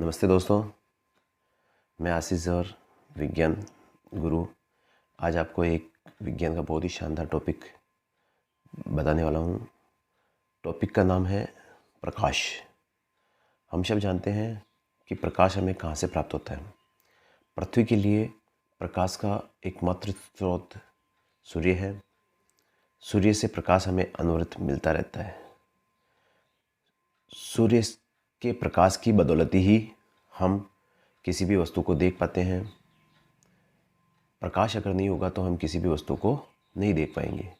नमस्ते दोस्तों, मैं आशीष और विज्ञान गुरु आज आपको एक विज्ञान का बहुत ही शानदार टॉपिक बताने वाला हूँ। टॉपिक का नाम है प्रकाश। हम सब जानते हैं कि प्रकाश हमें कहाँ से प्राप्त होता है। पृथ्वी के लिए प्रकाश का एकमात्र स्रोत सूर्य है। सूर्य से प्रकाश हमें अनवरत मिलता रहता है। सूर्य के प्रकाश की बदौलत ही हम किसी भी वस्तु को देख पाते हैं। प्रकाश अगर नहीं होगा तो हम किसी भी वस्तु को नहीं देख पाएंगे।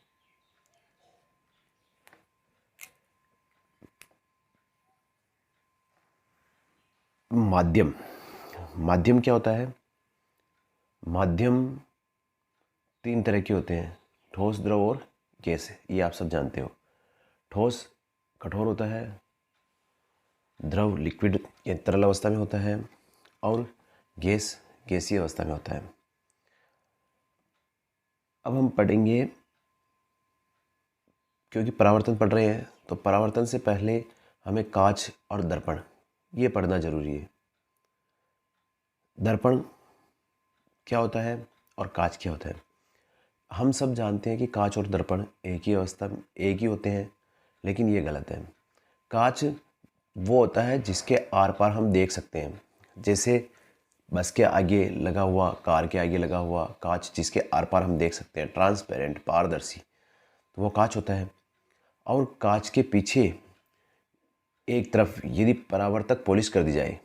माध्यम क्या होता है? माध्यम तीन तरह के होते हैं, ठोस, द्रव और गैस। ये आप सब जानते हो। ठोस कठोर होता है, द्रव लिक्विड या तरल अवस्था में होता है और गैस गैसीय अवस्था में होता है। अब हम पढ़ेंगे, क्योंकि परावर्तन पढ़ रहे हैं तो परावर्तन से पहले हमें कांच और दर्पण ये पढ़ना जरूरी है। दर्पण क्या होता है और कांच क्या होता है? हम सब जानते हैं कि कांच और दर्पण एक ही अवस्था में एक ही होते हैं, लेकिन ये गलत है। कांच वो होता है जिसके आर पार हम देख सकते हैं। जैसे बस के आगे लगा हुआ, कार के आगे लगा हुआ कांच जिसके आर पार हम देख सकते हैं, ट्रांसपेरेंट, पारदर्शी, तो वो कांच होता है। और कांच के पीछे एक तरफ यदि परावर्तक पॉलिश कर दी जाए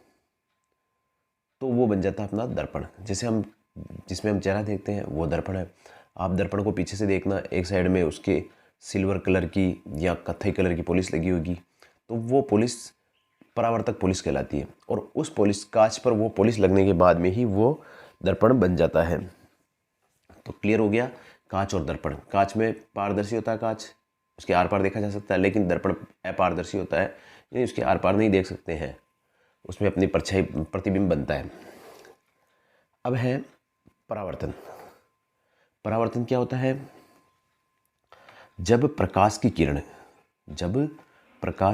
तो वो बन जाता है अपना दर्पण। जिसमें हम चेहरा देखते हैं वो दर्पण है। आप दर्पण को पीछे से देखना, एक साइड में उसके सिल्वर कलर की या कत्थई कलर की पॉलिश लगी होगी, तो वो पॉलिश परावर्तक पॉलिश कहलाती है। और उस पॉलिश, कांच पर वो पॉलिश लगने के बाद में ही वो दर्पण बन जाता है। तो क्लियर हो गया कांच और दर्पण। कांच में पारदर्शी होता है, कांच उसके आर पार देखा जा सकता है, लेकिन दर्पण अपारदर्शी होता है, यानी उसके आर पार नहीं देख सकते हैं, उसमें अपनी परछाई प्रतिबिंब बनता है। अब है परावर्तन। परावर्तन क्या होता है? जब प्रकाश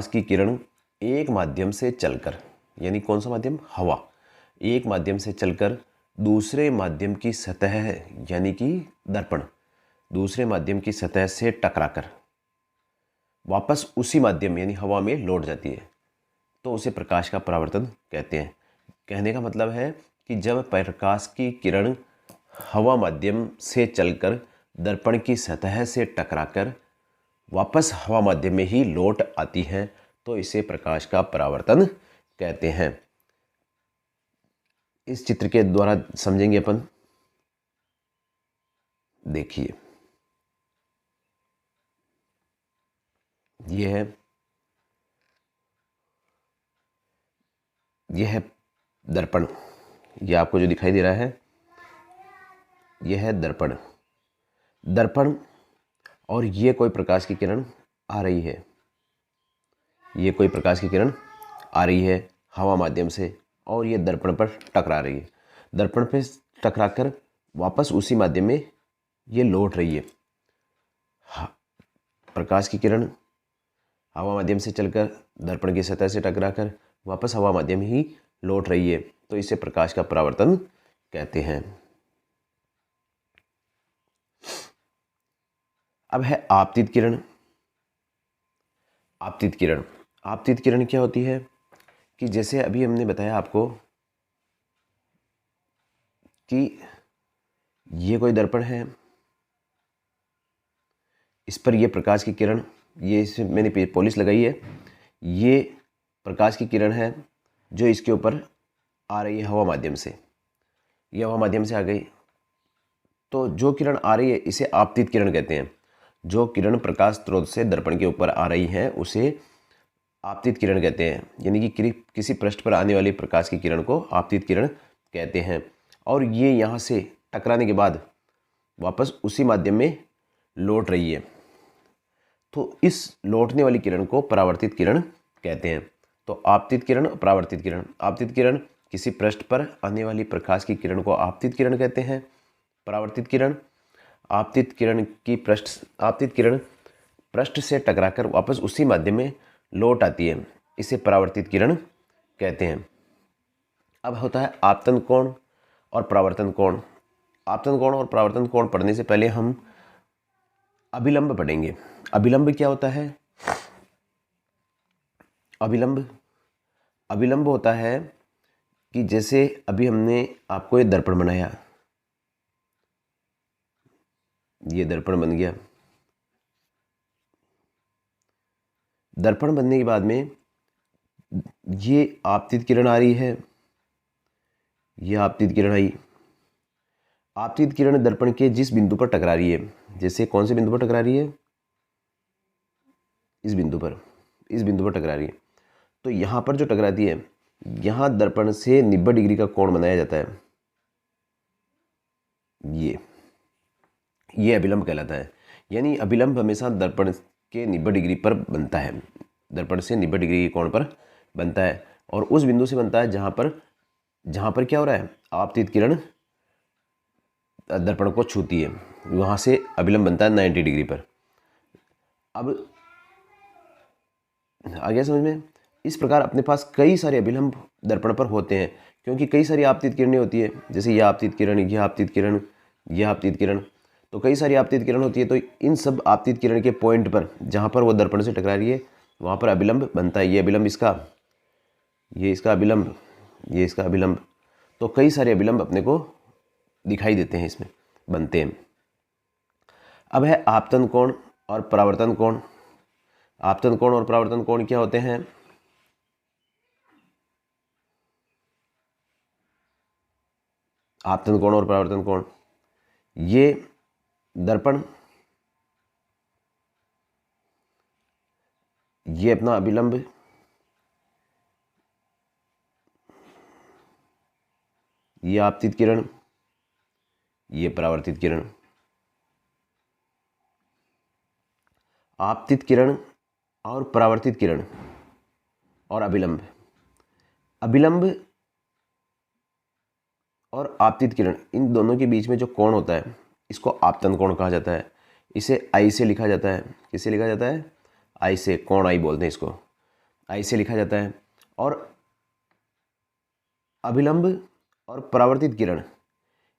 की किरण एक माध्यम से चलकर, यानी कौन सा माध्यम? हवा, एक माध्यम से चलकर दूसरे माध्यम की सतह यानी कि दर्पण, दूसरे माध्यम की सतह से टकराकर वापस उसी माध्यम यानी हवा में लौट जाती है, तो उसे प्रकाश का परावर्तन कहते हैं। कहने का मतलब है कि जब प्रकाश की किरण हवा माध्यम से चलकर दर्पण की सतह से टकराकर वापस हवा माध्यम में ही लौट आती है, तो इसे प्रकाश का परावर्तन कहते हैं। इस चित्र के द्वारा समझेंगे अपन। देखिए, यह है दर्पण। यह आपको जो दिखाई दे रहा है यह है दर्पण। और ये कोई प्रकाश की किरण आ रही है। ये कोई प्रकाश की किरण आ रही है हवा माध्यम से, और ये दर्पण पर टकरा रही है। दर्पण पे टकराकर वापस उसी माध्यम में ये लौट रही है। प्रकाश की किरण हवा माध्यम से चलकर दर्पण की सतह से टकराकर वापस हवा माध्यम ही लौट रही है, तो इसे प्रकाश का परावर्तन कहते हैं। अब है आपतित किरण। आपतित किरण क्या होती है कि जैसे अभी हमने बताया आपको कि ये कोई दर्पण है, इस पर ये प्रकाश की किरण, ये इसमें मैंने पॉलिश लगाई है, ये प्रकाश की किरण है जो इसके ऊपर आ रही है हवा माध्यम से। ये हवा माध्यम से आ गई, तो जो किरण आ रही है इसे आपतित किरण कहते हैं। जो किरण प्रकाश स्रोत से दर्पण के ऊपर आ रही है उसे आपतित किरण कहते हैं, यानी कि किसी पृष्ठ पर आने वाली प्रकाश की किरण को आपतित किरण कहते हैं। और ये यहाँ से टकराने के बाद वापस उसी माध्यम में लौट रही है, तो इस लौटने वाली किरण को परावर्तित किरण कहते हैं। तो आपतित किरण, परावर्तित किरण। आपतित किरण किसी पृष्ठ पर आने वाली प्रकाश की किरण को आपतित किरण कहते हैं। परावर्तित किरण, आपतित किरण पृष्ठ से टकराकर वापस उसी माध्यम में लौट आती है, इसे परावर्तित किरण कहते हैं। अब होता है आपतन कोण और परावर्तन कोण। आपतन कोण और परावर्तन कोण पढ़ने से पहले हम अभिलंब पढ़ेंगे। अभिलंब क्या होता है? अभिलंब होता है कि जैसे अभी हमने आपको ये दर्पण बनाया, ये दर्पण बन गया। दर्पण बनने के बाद में ये आपतित किरण आ रही है, ये आपतित किरण आई। आपतित किरण दर्पण के जिस बिंदु पर टकरा रही है, जैसे कौन से बिंदु पर टकरा रही है? इस बिंदु पर टकरा रही है। तो यहाँ पर जो टकराती है, यहाँ दर्पण से 90 डिग्री का कोण बनाया जाता है। ये अभिलंब कहलाता है। यानी अभिलंब हमेशा दर्पण के 90 डिग्री पर बनता है, दर्पण से 90 डिग्री के कोण पर बनता है, और उस बिंदु से बनता है जहाँ पर क्या हो रहा है? आपतित किरण दर्पण को छूती है, वहाँ से अभिलंब बनता है 90 डिग्री पर। अब आ गया समझ में? इस प्रकार अपने पास कई सारे अभिलंब दर्पण पर होते हैं, क्योंकि कई सारी आपतित किरणें होती है, जैसे यह आपतित किरण, यह आपतित किरण, यह आपतित किरण। तो कई सारी आपतित किरण होती है, तो इन सब आपतित किरण के पॉइंट पर जहाँ पर वो दर्पण से टकरा रही है, वहाँ पर अभिलंब बनता है। ये अभिलंब इसका, ये इसका अभिलंब, ये इसका अभिलंब। तो कई सारे अभिलंब अपने को दिखाई देते हैं, इसमें बनते हैं। अब है आपतन कोण और परावर्तन कोण। आपतन कोण और परावर्तन कोण क्या होते हैं? आपतन कोण और परावर्तन कोण, ये दर्पण, ये अपना अभिलंब, ये आपतित किरण, ये परावर्तित किरण। आपतित किरण और परावर्तित किरण और अभिलंब, अभिलंब और आपतित किरण, इन दोनों के बीच में जो कोण होता है, इसको आपतन कोण कहा जाता है। इसे आई से लिखा जाता है। किससे लिखा जाता है? आई से, कोण आई बोलते हैं इसको, आई से लिखा जाता है। और अभिलंब और परावर्तित किरण,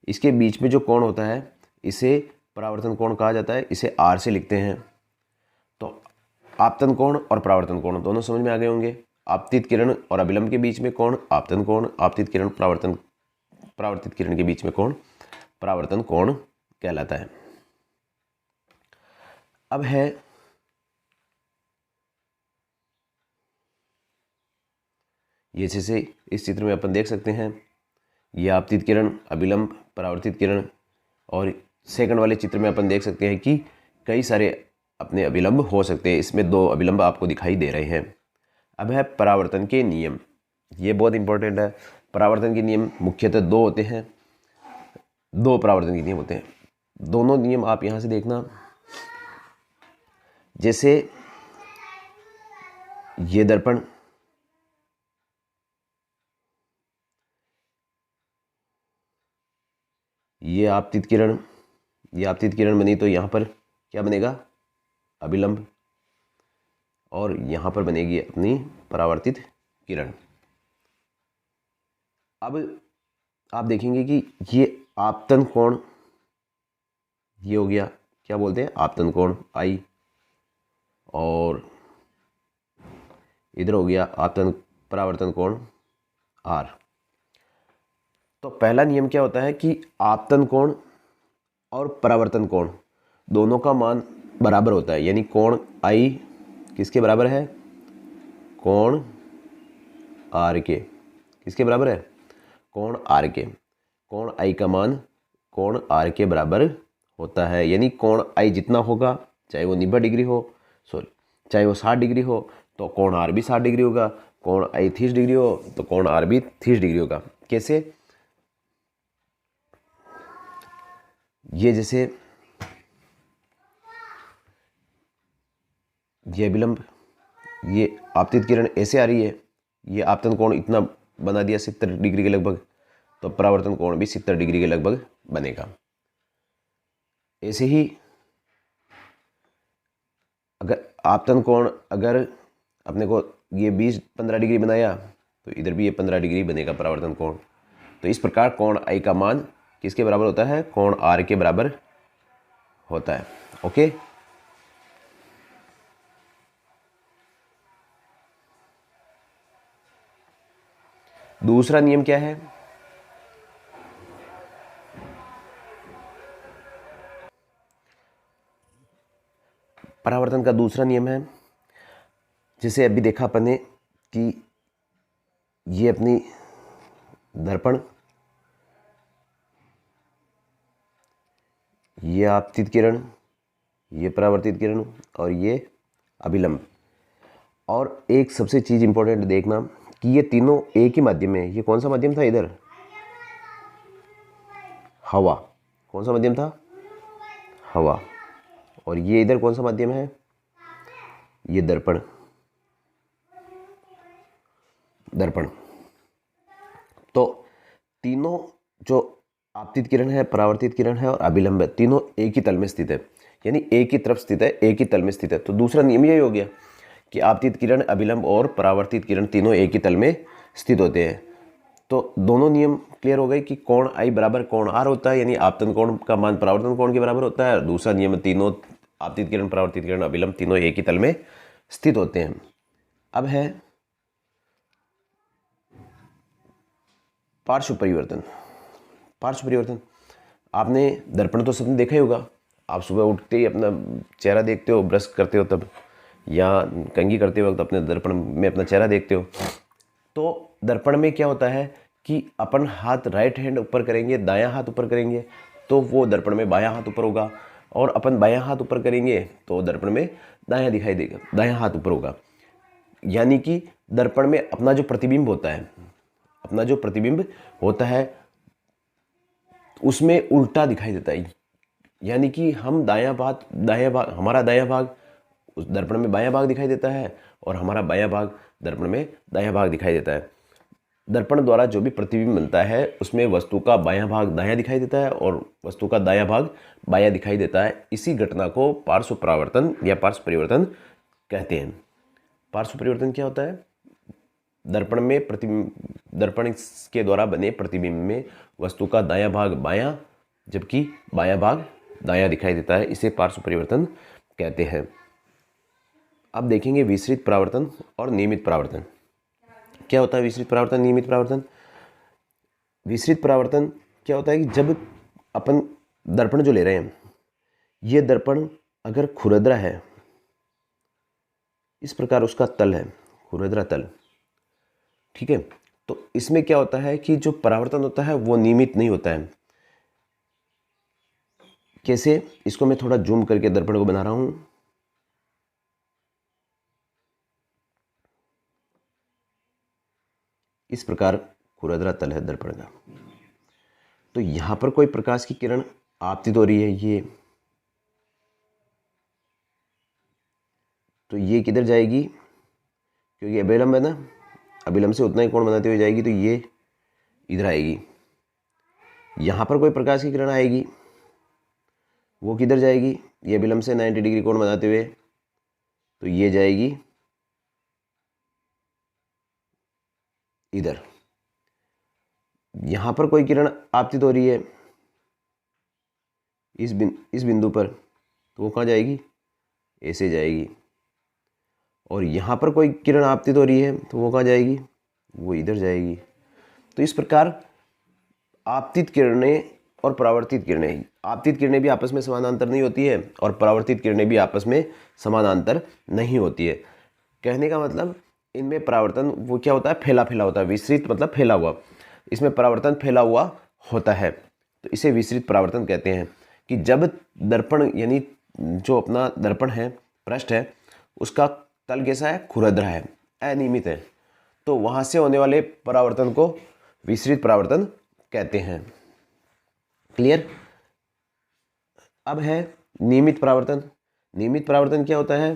इसके बीच में जो कोण होता है, इसे परावर्तन कोण कहा जाता है। इसे आर से लिखते हैं। तो आपतन कोण और परावर्तन कोण दोनों समझ में आ गए होंगे। आपतित किरण और अभिलंब के बीच में कोण आपतन कोण, आपतित किरण परावर्तित किरण के बीच में कोण परावर्तन कोण कहलाता है। अब है ये, जैसे इस चित्र में अपन देख सकते हैं, ये आपतित किरण, अभिलंब, परावर्तित किरण, और सेकंड वाले चित्र में अपन देख सकते हैं कि कई सारे अपने अभिलंब हो सकते हैं। इसमें 2 अभिलंब आपको दिखाई दे रहे हैं। अब है परावर्तन के नियम। ये बहुत इंपॉर्टेंट है। परावर्तन के नियम मुख्यतः 2 होते हैं, 2 परावर्तन के नियम होते हैं। दोनों नियम आप यहाँ से देखना, जैसे ये दर्पण, ये आपतित किरण, ये आपतित किरण बनी, तो यहाँ पर क्या बनेगा? अभिलंब, और यहाँ पर बनेगी अपनी परावर्तित किरण। अब आप देखेंगे कि ये आपतन कोण, ये हो गया, क्या बोलते हैं? आपतन कोण आई, और इधर हो गया आपतन परावर्तन कोण आर। तो पहला नियम क्या होता है कि आपतन कोण और परावर्तन कोण दोनों का मान बराबर होता है। यानी कोण आई किसके बराबर है? कोण आर के। किसके बराबर है? कोण आर के। कोण आई का मान कोण आर के बराबर होता है। यानी कोण आई जितना होगा, चाहे वो 90 डिग्री हो, चाहे वो 60 डिग्री हो, तो कोण आर भी 60 डिग्री होगा। कोण आई 30 डिग्री हो, तो कोण आर भी 30 डिग्री होगा। कैसे? ये जैसे ये अभिलंब, ये आपतित किरण ऐसे आ रही है, ये आपतन कोण इतना बना दिया 70 डिग्री के लगभग, तो परावर्तन कोण भी 70 डिग्री के लगभग बनेगा। ऐसे ही अगर आपतन कोण, अगर अपने को ये 20-15 डिग्री बनाया, तो इधर भी ये 15 डिग्री बनेगा परावर्तन कोण। तो इस प्रकार कोण आई का मान किसके बराबर होता है? कोण आर के बराबर होता है। ओके, दूसरा नियम क्या है? परावर्तन का दूसरा नियम है, जिसे अभी देखा अपन ने कि ये अपनी दर्पण, ये आपतित किरण, ये परावर्तित किरण और ये अभिलंब। और एक सबसे चीज़ इंपॉर्टेंट देखना कि ये तीनों एक ही माध्यम में। ये कौन सा माध्यम था इधर? हवा। कौन सा माध्यम था? हवा। और ये इधर कौन सा माध्यम है? ये दर्पण। दर्पण। तो तीनों जो आपतित किरण है, परावर्तित किरण है और अभिलंब है, तीनों एक ही तल में स्थित है, यानी एक ही तरफ स्थित है, एक ही तल में स्थित है। तो दूसरा नियम यही हो गया कि आपतित किरण, अभिलंब और परावर्तित किरण तीनों एक ही तल में स्थित होते हैं। तो दोनों नियम क्लियर हो गए कि कोण आई बराबर कोण आर होता है, यानी आपतन कोण का मान परावर्तन कोण के बराबर होता है। और दूसरा नियम, तीनों आपतित किरण, परावर्तित किरण, अभिलंब तीनों एक ही तल में स्थित होते हैं। अब है पार्श्व परिवर्तन। पार्श्व परिवर्तन आपने दर्पण तो सबने देखा ही होगा। आप सुबह उठते ही अपना चेहरा देखते हो, ब्रश करते हो तब, या कंघी करते वक्त अपने दर्पण में अपना चेहरा देखते हो। तो दर्पण में क्या होता है कि अपन हाथ राइट हैंड ऊपर करेंगे, दायां हाथ ऊपर करेंगे तो वो दर्पण में बायां हाथ ऊपर होगा, और अपन बायां हाथ ऊपर करेंगे तो दर्पण में दायां दिखाई देगा, दायां हाथ ऊपर होगा। यानी कि दर्पण में अपना जो प्रतिबिंब होता है, अपना जो प्रतिबिंब होता है उसमें उल्टा दिखाई देता है। यानी कि हम दायां भाग, हमारा दायां भाग उस दर्पण में बायां भाग दिखाई देता है, और हमारा बायां भाग दर्पण में दायां भाग दिखाई देता है। दर्पण द्वारा जो भी प्रतिबिंब बनता है उसमें वस्तु का बायां भाग दायां दिखाई देता है और वस्तु का दायां भाग बायां दिखाई देता है। इसी घटना को पार्श्व परावर्तन या पार्श्व परिवर्तन कहते हैं। पार्श्व परिवर्तन क्या होता है? दर्पण में प्रतिबिंब, दर्पण के द्वारा बने प्रतिबिंब में वस्तु का दायां भाग बायां जबकि बायां भाग दायां दिखाई देता है। इसे पार्श्व परिवर्तन कहते हैं। अब देखेंगे विसरित परावर्तन और नियमित परावर्तन। क्या होता है विसरित परावर्तन, नियमित परावर्तन? विसरित परावर्तन क्या होता है कि जब अपन दर्पण जो ले रहे हैं, ये दर्पण अगर खुरदरा है, इस प्रकार उसका तल है, खुरदरा तल, ठीक है, तो इसमें क्या होता है कि जो परावर्तन होता है वो नियमित नहीं होता है। कैसे? इसको मैं थोड़ा जूम करके दर्पण को बना रहा हूं। इस प्रकार खुरदरा तल है दर्पण का। तो यहां पर कोई प्रकाश की किरण आपतित हो रही है, ये तो ये किधर जाएगी? क्योंकि अभिलंब है ना, अभिलंब से उतना ही कोण बनाते हुए जाएगी, तो ये इधर आएगी। यहां पर कोई प्रकाश की किरण आएगी, वो किधर जाएगी? ये अभिलंब से 90 डिग्री कोण बनाते हुए, तो ये जाएगी इधर। यहां पर कोई किरण आपतित हो रही है इस बिंदु पर, तो वो कहाँ जाएगी? ऐसे जाएगी। और यहाँ पर कोई किरण आपतित हो रही है तो वो कहाँ जाएगी? वो इधर जाएगी। तो इस प्रकार आपतित किरणें और परावर्तित किरणें, आपतित किरणें भी आपस में समानांतर नहीं होती है और परावर्तित किरणें भी आपस में समानांतर नहीं होती है। कहने का मतलब इनमें परावर्तन वो क्या होता है? फैला फैला होता है। विसरित मतलब फैला हुआ, इसमें परावर्तन फैला हुआ होता है, तो इसे विसरित परावर्तन कहते हैं। कि जब दर्पण यानी जो अपना दर्पण है, पृष्ठ है, उसका तल कैसा है? खुरदरा है, अनियमित है, तो वहां से होने वाले परावर्तन को विसरित परावर्तन कहते हैं। क्लियर? अब है नियमित परावर्तन। नियमित परावर्तन क्या होता है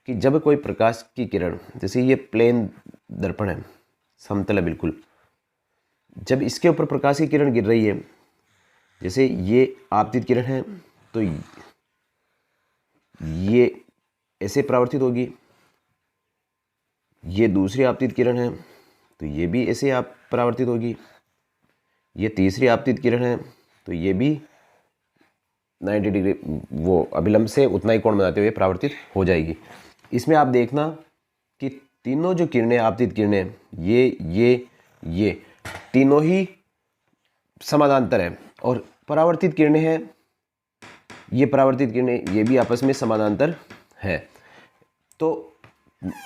कि जब कोई प्रकाश की किरण, जैसे ये प्लेन दर्पण है, समतल है बिल्कुल, जब इसके ऊपर प्रकाश की किरण गिर रही है, जैसे ये आपतित किरण है, तो ये ऐसे परावर्तित होगी, ये दूसरी आपतित किरण है तो ये भी ऐसे आप परावर्तित होगी। ये तीसरी आपतित किरण है तो ये भी 90 डिग्री वो अभिलंब से उतना ही कोण बनाते हुए परावर्तित हो जाएगी। इसमें आप देखना कि तीनों जो किरणें आपतित किरणें ये तीनों ही समानांतर हैं और परावर्तित किरणें हैं, ये परावर्तित किरणें ये भी आपस में समानांतर है। तो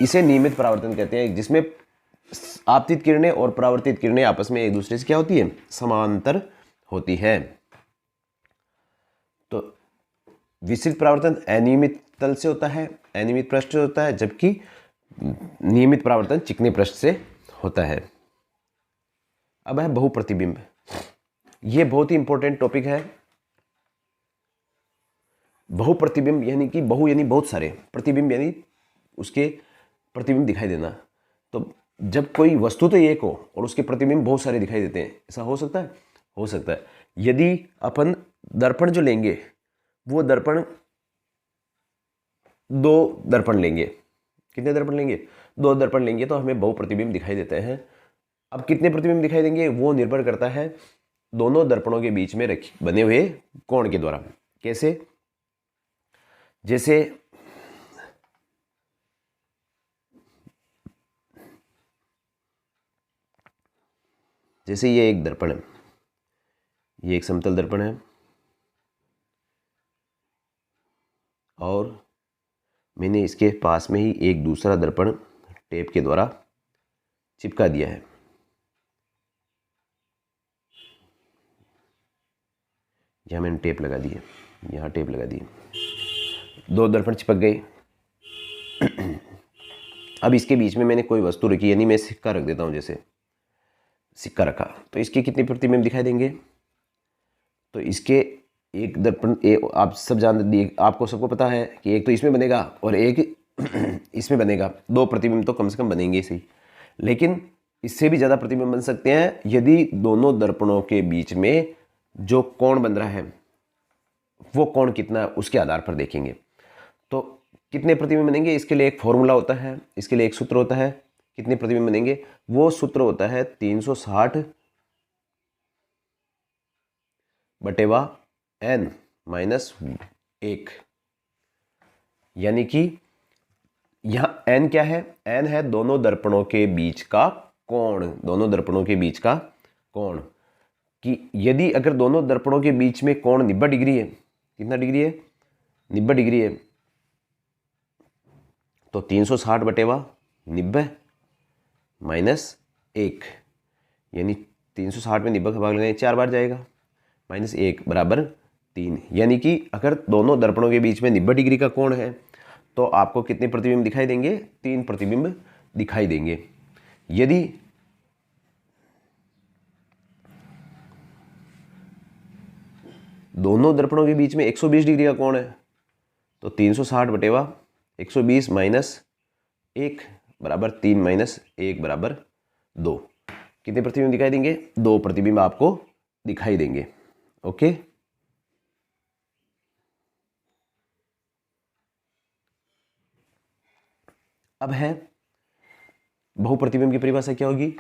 इसे नियमित परावर्तन कहते हैं, जिसमें आपतित किरणें और परावर्तित किरणें आपस में एक दूसरे से क्या होती है, समांतर होती है। तो विस्तृत परावर्तन अनियमित तल से होता है, अनियमित पृष्ठ से होता है, जबकि नियमित परावर्तन चिकने पृष्ठ से होता है। अब है बहुप्रतिबिंब। ये बहुत ही इंपॉर्टेंट टॉपिक है। बहुप्रतिबिंब यानी कि बहु यानी बहुत सारे, प्रतिबिंब यानी उसके प्रतिबिंब दिखाई देना। तो जब कोई वस्तु तो एक हो और उसके प्रतिबिंब बहुत सारे दिखाई देते हैं, ऐसा हो सकता है? हो सकता है। यदि अपन दर्पण जो लेंगे वो दर्पण, 2 दर्पण लेंगे, कितने दर्पण लेंगे? 2 दर्पण लेंगे तो हमें बहुप्रतिबिंब दिखाई देते हैं। अब कितने प्रतिबिंब दिखाई देंगे वो निर्भर करता है दोनों दर्पणों के बीच में बने हुए कोण के द्वारा। कैसे? जैसे ये एक दर्पण है, ये एक समतल दर्पण है और मैंने इसके पास में ही एक दूसरा दर्पण टेप के द्वारा चिपका दिया है। यहाँ मैंने टेप लगा दी है, यहाँ टेप लगा दी है, 2 दर्पण चिपक गए। अब इसके बीच में मैंने कोई वस्तु रखी, यानी मैं सिक्का रख देता हूँ। जैसे सिक्का रखा तो इसके कितने प्रतिबिंब दिखाई देंगे? तो इसके एक दर्पण आप सब आपको सबको पता है कि एक तो इसमें बनेगा और एक इसमें बनेगा। 2 प्रतिबिंब तो कम से कम बनेंगे सही, लेकिन इससे भी ज़्यादा प्रतिबिंब बन सकते हैं यदि दोनों दर्पणों के बीच में जो कोण बन रहा है वो कोण कितना है उसके आधार पर देखेंगे। तो कितने प्रतिबिंब बनेंगे, इसके लिए एक फॉर्मूला होता है, इसके लिए एक सूत्र होता है। कितने प्रतिबिंब बनेंगे? वो सूत्र होता है 360 बटेवा n माइनस 1। यानी कि यहाँ n क्या है? n है दोनों दर्पणों के बीच का कोण, दोनों दर्पणों के बीच का कोण। कि यदि अगर दोनों दर्पणों के बीच में कोण 90 डिग्री है, कितना डिग्री है? 90 डिग्री है, तो 360 बटेवा 90 माइनस 1, यानी 360 में 90 का भाग लगाएंगे 4 बार जाएगा, माइनस 1 बराबर 3। यानी कि अगर दोनों दर्पणों के बीच में 90 डिग्री का कोण है तो आपको कितने प्रतिबिंब दिखाई देंगे? 3 प्रतिबिंब दिखाई देंगे। यदि दोनों दर्पणों के बीच में 120 डिग्री का कोण है तो 360 बटेवा 120 माइनस 1 बराबर 3 माइनस 1 बराबर 2। कितने प्रतिबिंब दिखाई देंगे? 2 प्रतिबिंब आपको दिखाई देंगे। ओके, अब है बहुप्रतिबिंब की परिभाषा क्या होगी?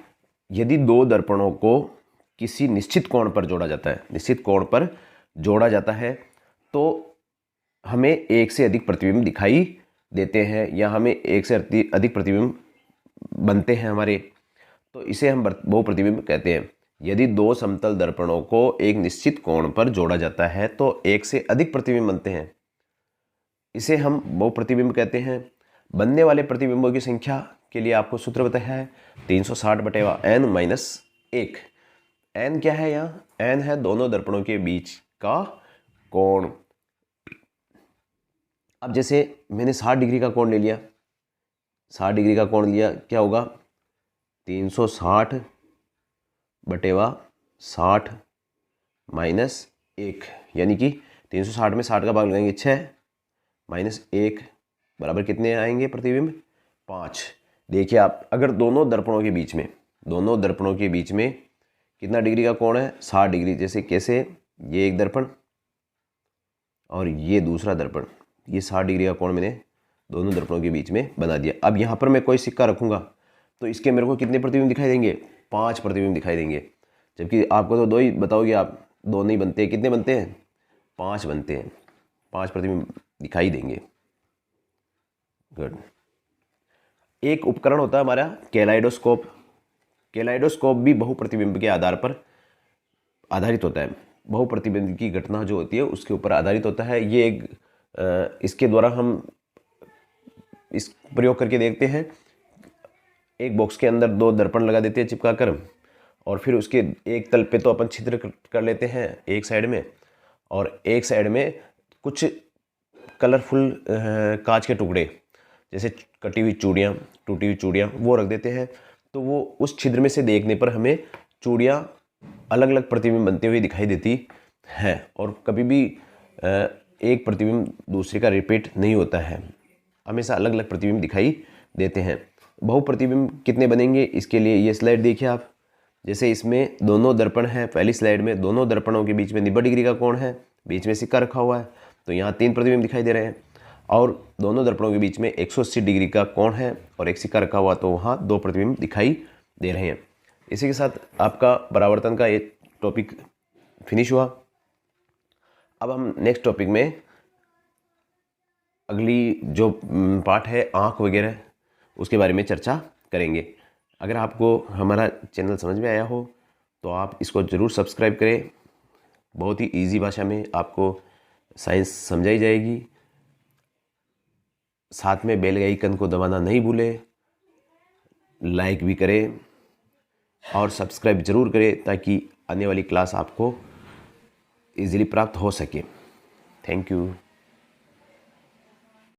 यदि 2 दर्पणों को किसी निश्चित कोण पर जोड़ा जाता है, निश्चित कोण पर जोड़ा जाता है तो हमें एक से अधिक प्रतिबिंब दिखाई देते हैं या हमें एक से अधिक प्रतिबिंब बनते हैं हमारे, तो इसे हम बहुप्रतिबिंब कहते हैं। यदि 2 समतल दर्पणों को एक निश्चित कोण पर जोड़ा जाता है तो एक से अधिक प्रतिबिंब बनते हैं, इसे हम बहुप्रतिबिंब कहते हैं। बनने वाले प्रतिबिंबों की संख्या के लिए आपको सूत्र बताया है 360 बटेवा n माइनस 1। n क्या है? यहाँ n है दोनों दर्पणों के बीच का कोण। अब जैसे मैंने 60 डिग्री का कोण ले लिया, 60 डिग्री का कोण लिया, क्या होगा? 360 बटेवा 60 माइनस 1, यानी कि 360 में 60 का भाग लगाएंगे 6 माइनस 1 बराबर कितने आएंगे प्रतिबिंब? 5। देखिए आप, अगर दोनों दर्पणों के बीच में कितना डिग्री का कोण है? 60 डिग्री। जैसे कैसे? ये एक दर्पण और ये दूसरा दर्पण, ये 60 डिग्री का कोण मैंने दोनों दर्पणों के बीच में बना दिया। अब यहाँ पर मैं कोई सिक्का रखूँगा तो इसके मेरे को कितने प्रतिबिंब दिखाई देंगे? 5 प्रतिबिंब दिखाई देंगे। जबकि आपको तो 2 ही बताओगे आप, 2 नहीं बनते, कितने बनते हैं? 5 बनते हैं। 5 प्रतिबिंब दिखाई देंगे। गुड। एक उपकरण होता है हमारा कैलाइडोस्कोप। कैलाइडोस्कोप भी बहुप्रतिबिंब के आधार पर आधारित होता है। बहुप्रतिबिंब की घटना जो होती है उसके ऊपर आधारित होता है। ये एक इसके द्वारा हम इस प्रयोग करके देखते हैं। एक बॉक्स के अंदर 2 दर्पण लगा देते हैं चिपका कर, और फिर उसके एक तल पे तो अपन छिद्र कर लेते हैं एक साइड में, और एक साइड में कुछ कलरफुल कांच के टुकड़े, जैसे कटी हुई चूड़ियाँ, टूटी हुई चूड़ियाँ, वो रख देते हैं। तो वो उस छिद्र में से देखने पर हमें चूड़ियाँ अलग अलग प्रतिबिंब बनते हुए दिखाई देती हैं, और कभी भी एक प्रतिबिंब दूसरे का रिपीट नहीं होता है, हमेशा अलग अलग प्रतिबिंब दिखाई देते हैं। बहुप्रतिबिंब कितने बनेंगे, इसके लिए ये स्लाइड देखिए आप। जैसे इसमें दोनों दर्पण हैं, पहली स्लाइड में दोनों दर्पणों के बीच में 90 डिग्री का कोण है, बीच में सिक्का रखा हुआ है, तो यहाँ 3 प्रतिबिंब दिखाई दे रहे हैं। और दोनों दर्पणों के बीच में 180 डिग्री का कोण है और एक सिक्का रखा हुआ, तो वहाँ 2 प्रतिबिंब दिखाई दे रहे हैं। इसी के साथ आपका परावर्तन का ये टॉपिक फिनिश हुआ। अब हम नेक्स्ट टॉपिक में अगली जो पार्ट है आँख वगैरह, उसके बारे में चर्चा करेंगे। अगर आपको हमारा चैनल समझ में आया हो तो आप इसको ज़रूर सब्सक्राइब करें। बहुत ही इजी भाषा में आपको साइंस समझाई जाएगी। साथ में बेल आइकन को दबाना नहीं भूलें, लाइक भी करें और सब्सक्राइब ज़रूर करें ताकि आने वाली क्लास आपको इजीली प्राप्त हो सके। Thank you.